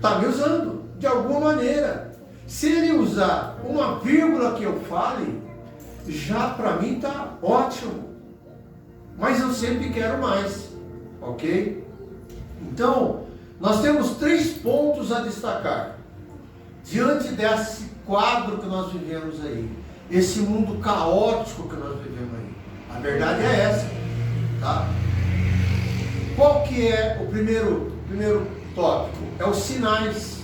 está me usando de alguma maneira. Se Ele usar uma vírgula que eu fale, já para mim está ótimo. Mas eu sempre quero mais, ok? Então, nós temos 3 pontos a destacar diante desse quadro que nós vivemos aí, esse mundo caótico que nós vivemos aí. A verdade é essa, tá? Qual que é o primeiro tópico? É os sinais.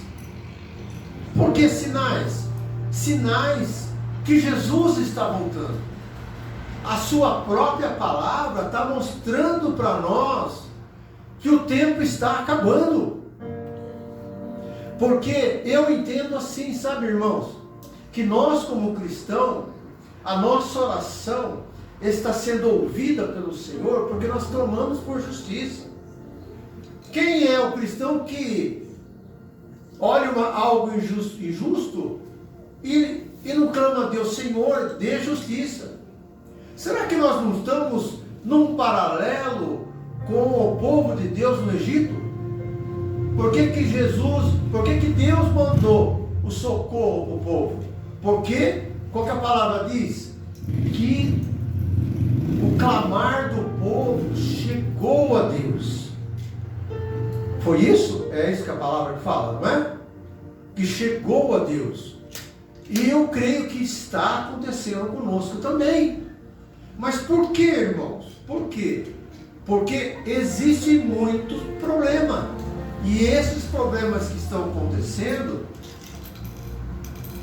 Por que sinais? Sinais que Jesus está voltando. A sua própria palavra está mostrando para nós que o tempo está acabando. Porque eu entendo assim, sabe, irmãos, que nós como cristãos, a nossa oração está sendo ouvida pelo Senhor porque nós clamamos por justiça. Quem é o cristão que olha algo injusto e não clama a Deus, Senhor, dê justiça? Será que nós não estamos num paralelo com o povo de Deus no Egito? Por que que Deus mandou o socorro para o povo? Porque, qual que a palavra diz? Que o clamar do povo chegou a Deus. Foi isso? É isso que a palavra fala, não é? Que chegou a Deus. E eu creio que está acontecendo conosco também. Mas por que, irmãos? Por quê? Porque existem muitos problemas. E esses problemas que estão acontecendo,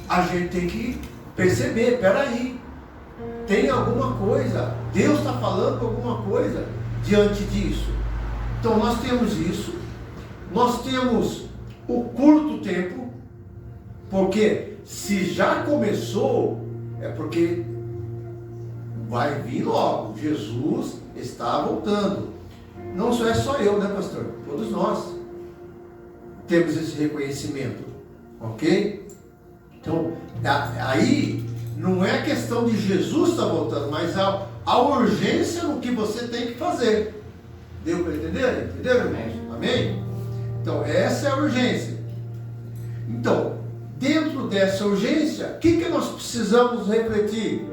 a gente tem que perceber, peraí, tem alguma coisa, Deus está falando alguma coisa diante disso. Então nós temos isso, nós temos o curto tempo, porque se já começou, é porque vai vir logo, Jesus está voltando. Não é só eu, né, pastor? Todos nós temos esse reconhecimento, ok? Então, aí não é questão de Jesus estar voltando, mas a urgência no que você tem que fazer. Deu para entender? Entenderam, irmãos? Amém? Então, essa é a urgência. Então, dentro dessa urgência, o que nós precisamos refletir?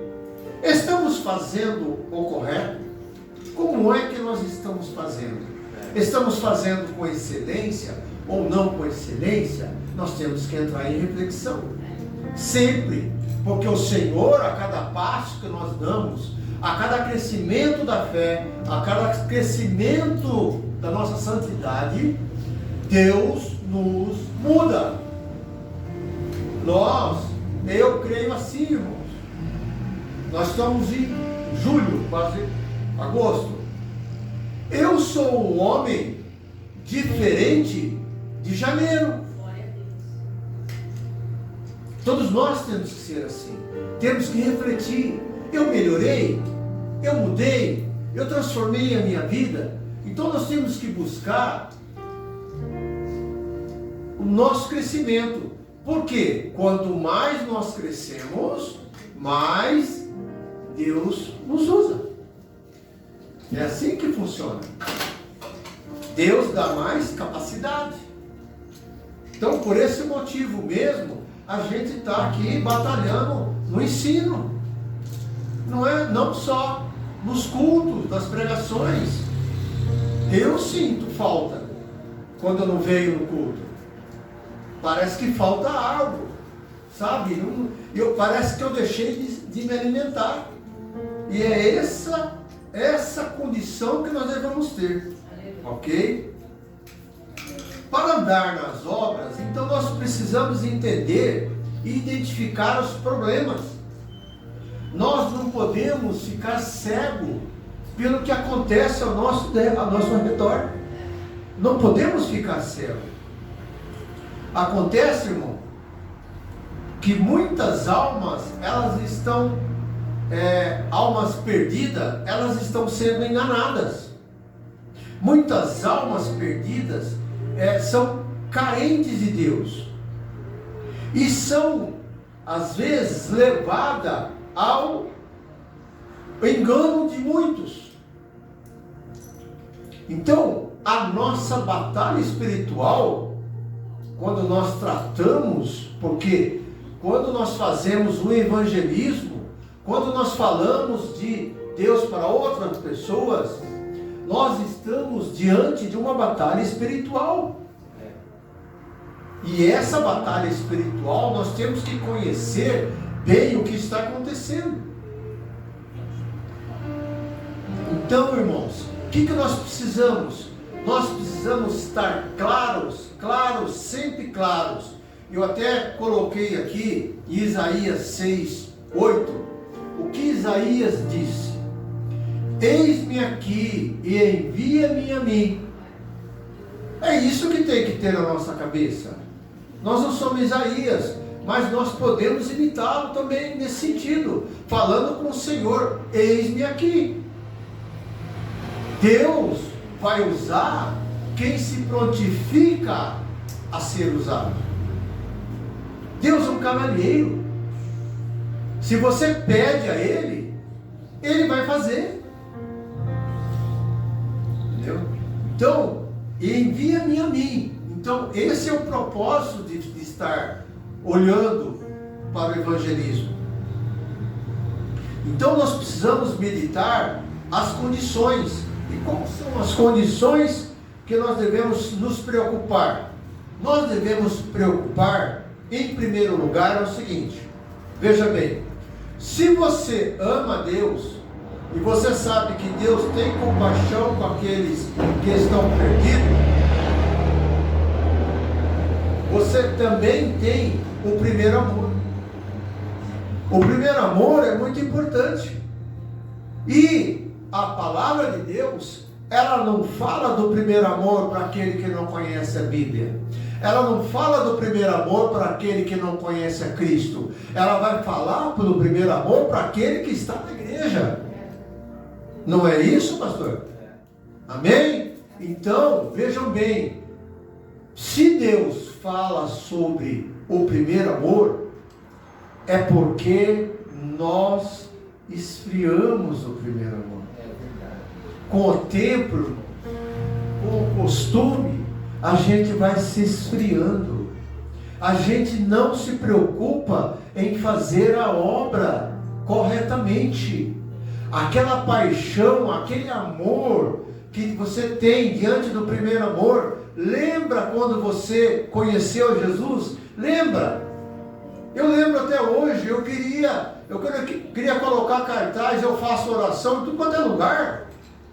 Estamos fazendo o correto? Como é que nós estamos fazendo? Estamos fazendo com excelência ou não com excelência? Nós temos que entrar em reflexão. Sempre. Porque o Senhor, a cada passo que nós damos, a cada crescimento da fé, a cada crescimento da nossa santidade, Deus nos muda. Eu creio assim, irmãos. Nós estamos em julho, quase agosto. Eu sou um homem diferente de janeiro. Todos nós temos que ser assim. Temos que refletir. Eu melhorei, eu mudei, eu transformei a minha vida. Então nós temos que buscar o nosso crescimento. Por quê? Quanto mais nós crescemos, mais Deus nos usa. É assim que funciona. Deus dá mais capacidade. Então, por esse motivo mesmo, a gente está aqui batalhando no ensino. Não só nos cultos, das pregações. Eu sinto falta quando eu não venho no culto. Parece que falta algo, sabe? Parece que eu deixei de me alimentar. E é essa condição que nós devemos ter. Ok? Para andar nas obras, então nós precisamos entender e identificar os problemas. Nós não podemos ficar cegos pelo que acontece ao nosso redor. Não podemos ficar cegos. Acontece, irmão, que muitas almas, elas estão, almas perdidas, elas estão sendo enganadas. Muitas almas perdidas são carentes de Deus. E são, às vezes, levadas ao engano de muitos. Então, a nossa batalha espiritual quando nós tratamos, porque quando nós fazemos o evangelismo, quando nós falamos de Deus para outras pessoas, nós estamos diante de uma batalha espiritual. E essa batalha espiritual nós temos que conhecer bem o que está acontecendo. Então, irmãos, o que nós precisamos? Nós precisamos estar claros, sempre claros. Eu até coloquei aqui Isaías 6, 8, o que Isaías disse: eis-me aqui e envia-me a mim. É isso que tem que ter na nossa cabeça. Nós não somos Isaías, mas nós podemos imitá-lo também nesse sentido, falando com o Senhor: eis-me aqui. Deus vai usar quem se prontifica a ser usado. Deus é um cavalheiro. Se você pede a Ele, Ele vai fazer. Entendeu? Então, envia-me a mim. Então, esse é o propósito de estar olhando para o evangelismo. Então, nós precisamos meditar as condições. E quais são as condições que nós devemos nos preocupar? Nós devemos preocupar, em primeiro lugar, é o seguinte: veja bem, se você ama Deus, e você sabe que Deus tem compaixão com aqueles que estão perdidos, você também tem o primeiro amor. O primeiro amor é muito importante. E a palavra de Deus, ela não fala do primeiro amor para aquele que não conhece a Bíblia. Ela não fala do primeiro amor para aquele que não conhece a Cristo. Ela vai falar do primeiro amor para aquele que está na igreja. Não é isso, pastor? Amém? Então, vejam bem, se Deus fala sobre o primeiro amor, é porque nós esfriamos o primeiro amor. Com o tempo, com o costume, a gente vai se esfriando. A gente não se preocupa em fazer a obra corretamente. Aquela paixão, aquele amor que você tem diante do primeiro amor, lembra quando você conheceu Jesus? Lembra? Eu lembro até hoje, eu queria colocar cartaz, eu faço oração em tudo quanto é lugar.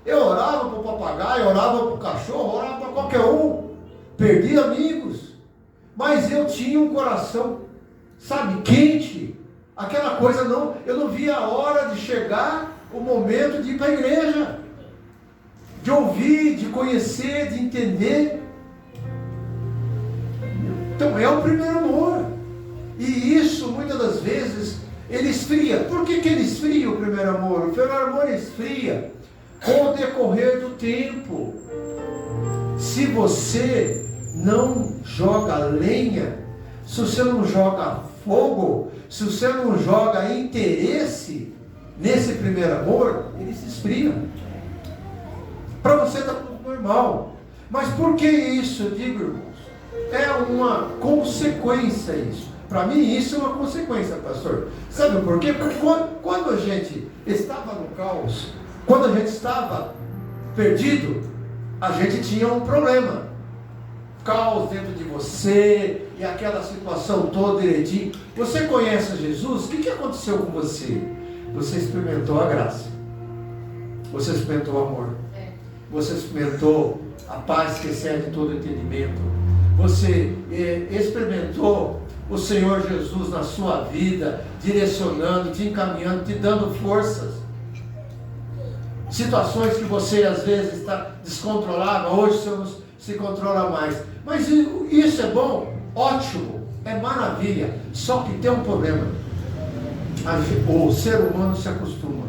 Eu orava para o papagaio, orava para o cachorro, orava para qualquer um. Perdi amigos, mas eu tinha um coração, sabe, quente. Aquela coisa eu não via a hora de chegar o momento de ir para a igreja, de ouvir, de conhecer, de entender. Então é o primeiro amor. E isso, muitas das vezes, ele esfria. Por que ele esfria o primeiro amor? O primeiro amor esfria com o decorrer do tempo. Se você não joga lenha, se você não joga fogo, se você não joga interesse nesse primeiro amor, ele se esfria. Para você está tudo normal. Mas por que isso, eu digo, irmãos? É uma consequência isso. Para mim isso é uma consequência, pastor. Sabe por quê? Porque quando a gente estava no caos, quando a gente estava perdido, a gente tinha um problema. Caos dentro de você, e aquela situação toda direitinho. Você conhece Jesus? O que aconteceu com você? Você experimentou a graça. Você experimentou o amor. Você experimentou a paz que excede todo entendimento. Você experimentou o Senhor Jesus na sua vida, direcionando, te encaminhando, te dando forças. Situações que você às vezes está descontrolado, hoje você não se controla mais. Mas isso é bom, ótimo, é maravilha. Só que tem um problema. O ser humano se acostuma.